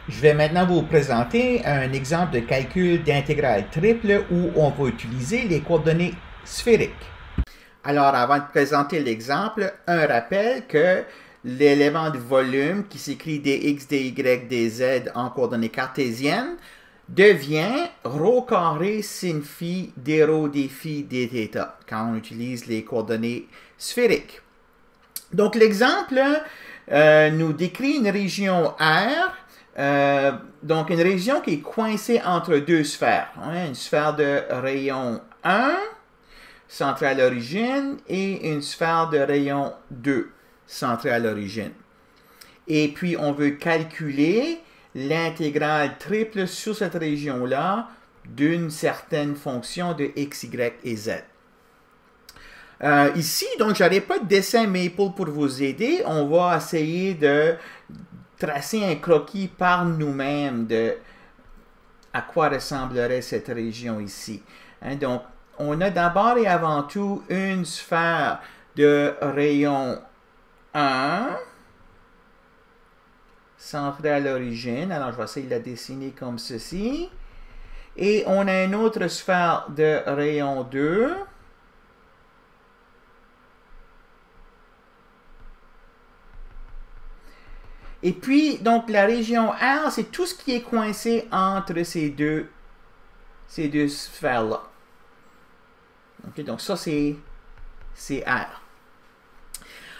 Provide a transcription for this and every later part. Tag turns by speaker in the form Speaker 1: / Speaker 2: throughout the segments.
Speaker 1: Je vais maintenant vous présenter un exemple de calcul d'intégrale triple où on va utiliser les coordonnées sphériques. Alors, avant de présenter l'exemple, un rappel que l'élément de volume qui s'écrit dx, dy, dz en coordonnées cartésiennes devient rho carré sin phi d rho d phi d θ quand on utilise les coordonnées sphériques. Donc, l'exemple nous décrit une région R. Donc, une région qui est coincée entre deux sphères. Une sphère de rayon 1, centrée à l'origine, et une sphère de rayon 2, centrée à l'origine. Et puis, on veut calculer l'intégrale triple sur cette région-là d'une certaine fonction de x, y et z. Ici, donc, je n'aurai pas de dessin Maple pour vous aider. On va essayer de tracer un croquis par nous-mêmes de à quoi ressemblerait cette région ici. Donc, on a d'abord et avant tout une sphère de rayon 1, centrée à l'origine. Alors, je vais essayer de la dessiner comme ceci. Et on a une autre sphère de rayon 2. Et puis, donc, la région R, c'est tout ce qui est coincé entre ces deux sphères-là. Okay, donc, ça, c'est R.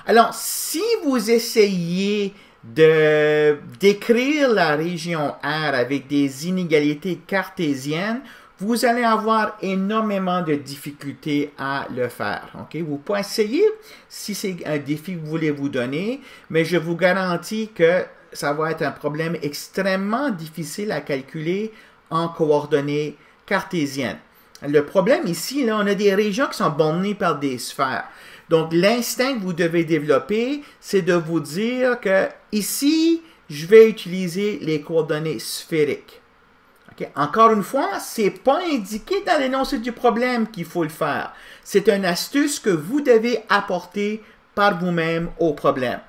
Speaker 1: Alors, si vous essayez de décrire la région R avec des inégalités cartésiennes, vous allez avoir énormément de difficultés à le faire. Okay? Vous pouvez essayer si c'est un défi que vous voulez vous donner, mais je vous garantis que ça va être un problème extrêmement difficile à calculer en coordonnées cartésiennes. Le problème ici, là, on a des régions qui sont bornées par des sphères. Donc, l'instinct que vous devez développer, c'est de vous dire que ici, je vais utiliser les coordonnées sphériques. Okay. Encore une fois, ce n'est pas indiqué dans l'énoncé du problème qu'il faut le faire. C'est une astuce que vous devez apporter par vous-même au problème.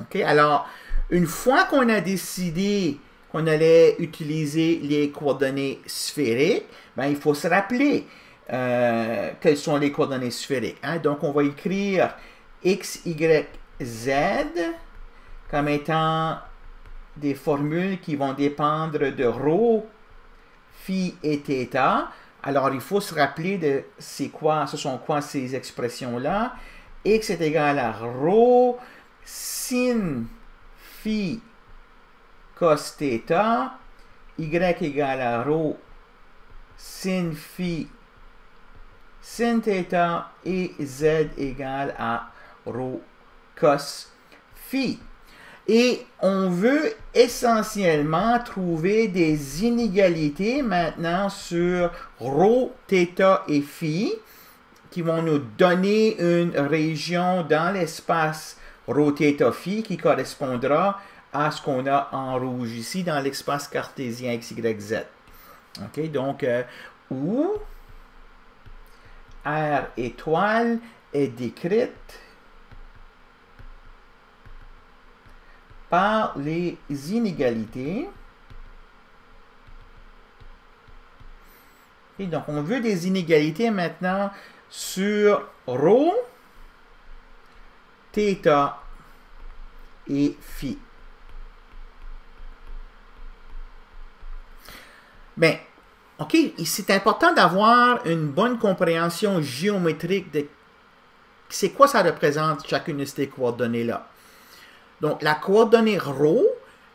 Speaker 1: Okay. Alors, une fois qu'on a décidé qu'on allait utiliser les coordonnées sphériques, ben, il faut se rappeler quelles sont les coordonnées sphériques. Donc, on va écrire x, y, z comme étant des formules qui vont dépendre de rho, phi et θ. Alors, il faut se rappeler de ce sont quoi ces expressions-là. X est égal à rho sin phi cos θ, y est égal à rho sin phi sin θ et z égale à rho cos phi. Et on veut essentiellement trouver des inégalités maintenant sur rho, θ et phi qui vont nous donner une région dans l'espace rho, θ, phi qui correspondra à ce qu'on a en rouge ici dans l'espace cartésien x, y, z. Okay, donc, où R étoile est décrite par les inégalités. Et donc, on veut des inégalités maintenant sur rho, θ et phi. Bien, OK, c'est important d'avoir une bonne compréhension géométrique de c'est quoi ça représente chacune de ces coordonnées-là. Donc, la coordonnée rho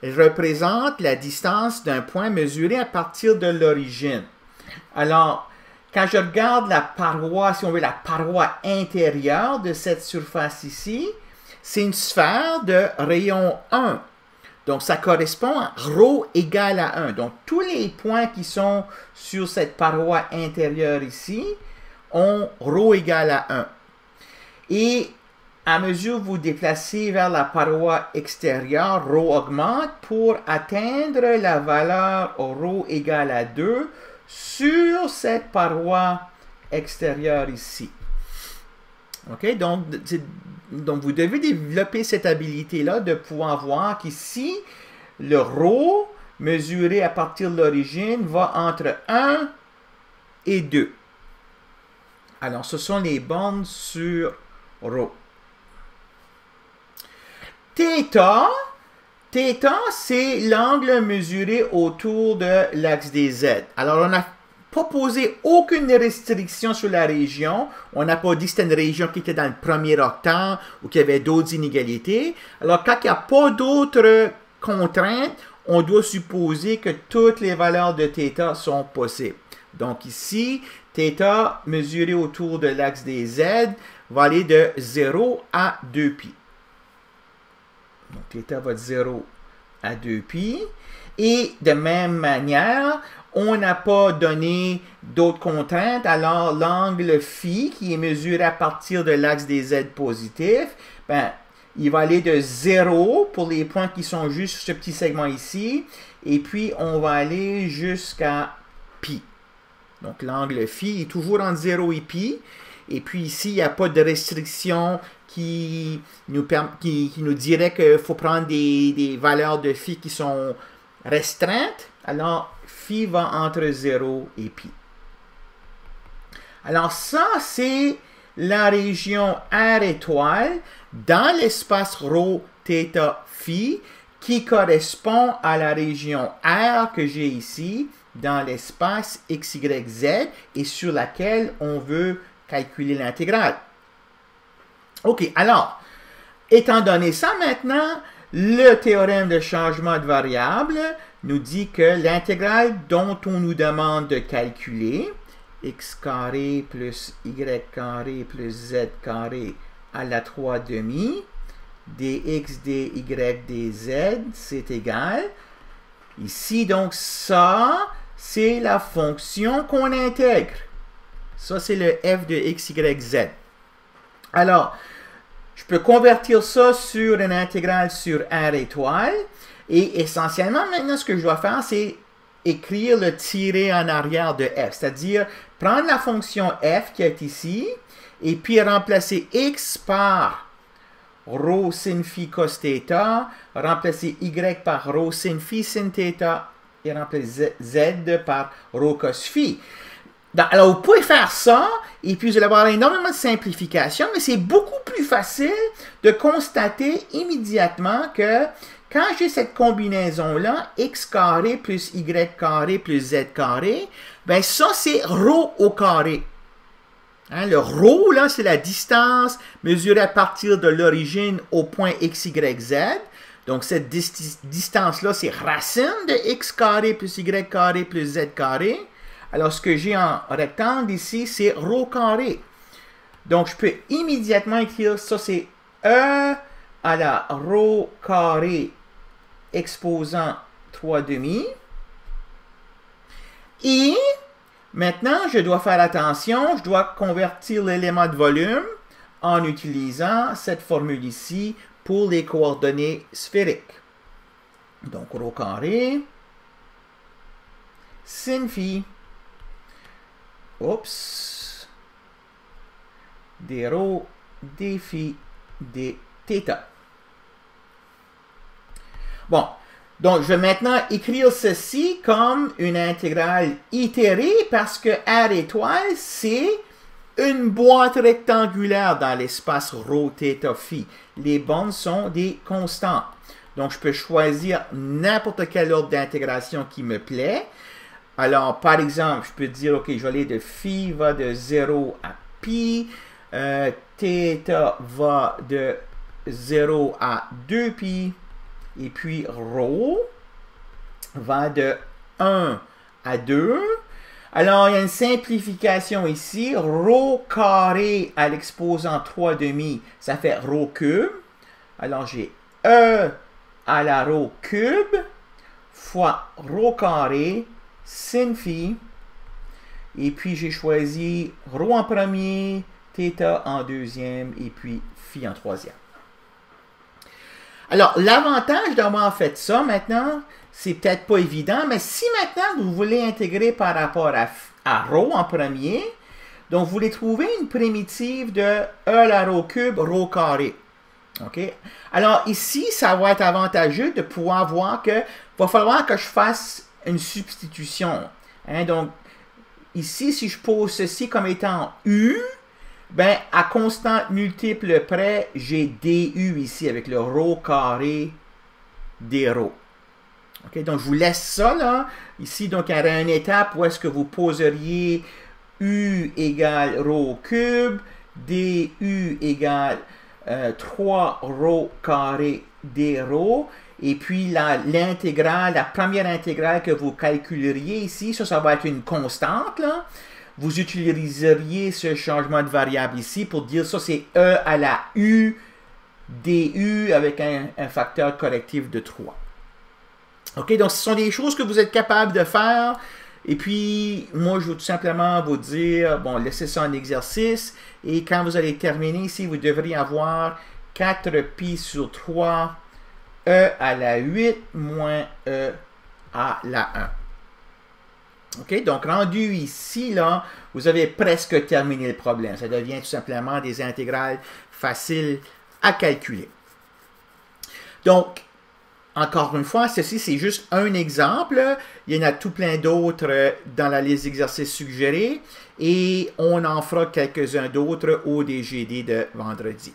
Speaker 1: représente la distance d'un point mesuré à partir de l'origine. Alors, quand je regarde la paroi, si on veut, la paroi intérieure de cette surface ici, c'est une sphère de rayon 1. Donc, ça correspond à rho égale à 1. Donc, tous les points qui sont sur cette paroi intérieure ici ont rho égale à 1. Et à mesure que vous déplacez vers la paroi extérieure, rho augmente pour atteindre la valeur rho égale à 2 sur cette paroi extérieure ici. OK? Donc, vous devez développer cette habilité-là de pouvoir voir qu'ici, le ρ mesuré à partir de l'origine va entre 1 et 2. Alors, ce sont les bornes sur ρ. Θ, c'est l'angle mesuré autour de l'axe des Z. Alors, on n'a pas posé aucune restriction sur la région. On n'a pas dit que c'était une région qui était dans le premier octant ou qu'il y avait d'autres inégalités. Alors, quand il n'y a pas d'autres contraintes, on doit supposer que toutes les valeurs de θ sont possibles. Donc ici, θ mesuré autour de l'axe des Z va aller de 0 à 2π. Donc θ va de 0 à 2π. Et de même manière, on n'a pas donné d'autres contraintes. Alors l'angle φ, qui est mesuré à partir de l'axe des Z positifs, ben, il va aller de 0 pour les points qui sont juste sur ce petit segment ici. Et puis, on va aller jusqu'à π. Donc, l'angle φ est toujours entre 0 et π. Et puis ici, il n'y a pas de restriction qui nous dirait qu'il faut prendre des valeurs de φ qui sont restreintes. Alors, φ va entre 0 et π. Alors, ça, c'est la région R étoile dans l'espace ρ, θ, φ qui correspond à la région R que j'ai ici dans l'espace x, y, z et sur laquelle on veut calculer l'intégrale. OK, alors, étant donné ça maintenant, le théorème de changement de variable nous dit que l'intégrale dont on nous demande de calculer, x carré plus y carré plus z carré à la 3/2 dx, dy, dz, c'est égal. Ici, donc, ça, c'est la fonction qu'on intègre. Ça, c'est le f de x, y, z. Alors, je peux convertir ça sur une intégrale sur R étoile. Et essentiellement, maintenant, ce que je dois faire, c'est écrire le tiré en arrière de f. C'est-à-dire, prendre la fonction f qui est ici, et puis remplacer x par ρ sin phi cos θ, remplacer y par ρ sin phi sin θ, et remplacer z par ρ cos phi. Alors, vous pouvez faire ça, et puis vous allez avoir énormément de simplification, mais c'est beaucoup plus facile de constater immédiatement que quand j'ai cette combinaison-là, x carré plus y carré plus z carré, ben ça, c'est ρ au carré. Hein, le ρ, là, c'est la distance mesurée à partir de l'origine au point x, y, z. Donc, cette distance-là, c'est racine de x carré plus y carré plus z carré. Alors, ce que j'ai en rectangle ici, c'est ρ carré. Donc, je peux immédiatement écrire ça, c'est e à la ρ carré exposant 3/2. Et maintenant, je dois faire attention, je dois convertir l'élément de volume en utilisant cette formule ici pour les coordonnées sphériques. Donc, ρ carré sin phi, oups, d ρ d phi d θ. Bon, donc je vais maintenant écrire ceci comme une intégrale itérée parce que R étoile, c'est une boîte rectangulaire dans l'espace ρ, θ, phi. Les bornes sont des constantes. Donc, je peux choisir n'importe quel ordre d'intégration qui me plaît. Alors, par exemple, je peux dire, OK, je vais aller de phi va de 0 à pi, θ va de 0 à 2π, et puis ρ va de 1 à 2. Alors, il y a une simplification ici. Ρ carré à l'exposant 3/2, ça fait ρ cube. Alors, j'ai E à la ρ cube fois ρ carré sin phi. Et puis, j'ai choisi ρ en premier, θ en deuxième, et puis phi en troisième. Alors, l'avantage d'avoir fait ça maintenant, c'est peut-être pas évident, mais si maintenant vous voulez intégrer par rapport à ρ en premier, donc vous voulez trouver une primitive de E à la ρ cube, ρ carré. OK? Alors ici, ça va être avantageux de pouvoir voir que va falloir que je fasse une substitution. Hein? Donc, ici, si je pose ceci comme étant U, ben, à constante multiple près, j'ai DU ici avec le rho carré des rho. OK? Donc, je vous laisse ça, là. Ici, donc, il y aurait une étape où est-ce que vous poseriez U égale rho cube, DU égale 3 rho carré des rho. Et puis l'intégrale, la première intégrale que vous calculeriez ici, ça va être une constante, là. Vous utiliseriez ce changement de variable ici pour dire ça c'est E à la U du avec un facteur correctif de 3. OK, donc ce sont des choses que vous êtes capable de faire. Et puis, moi, je veux tout simplement vous dire, bon, laissez ça en exercice. Et quand vous allez terminer ici, vous devriez avoir 4pi sur 3 E à la 8 moins E à la 1. OK? Donc, rendu ici, là, vous avez presque terminé le problème. Ça devient tout simplement des intégrales faciles à calculer. Donc, encore une fois, ceci, c'est juste un exemple. Il y en a tout plein d'autres dans la liste d'exercices suggérés. Et on en fera quelques-uns d'autres au DGD de vendredi.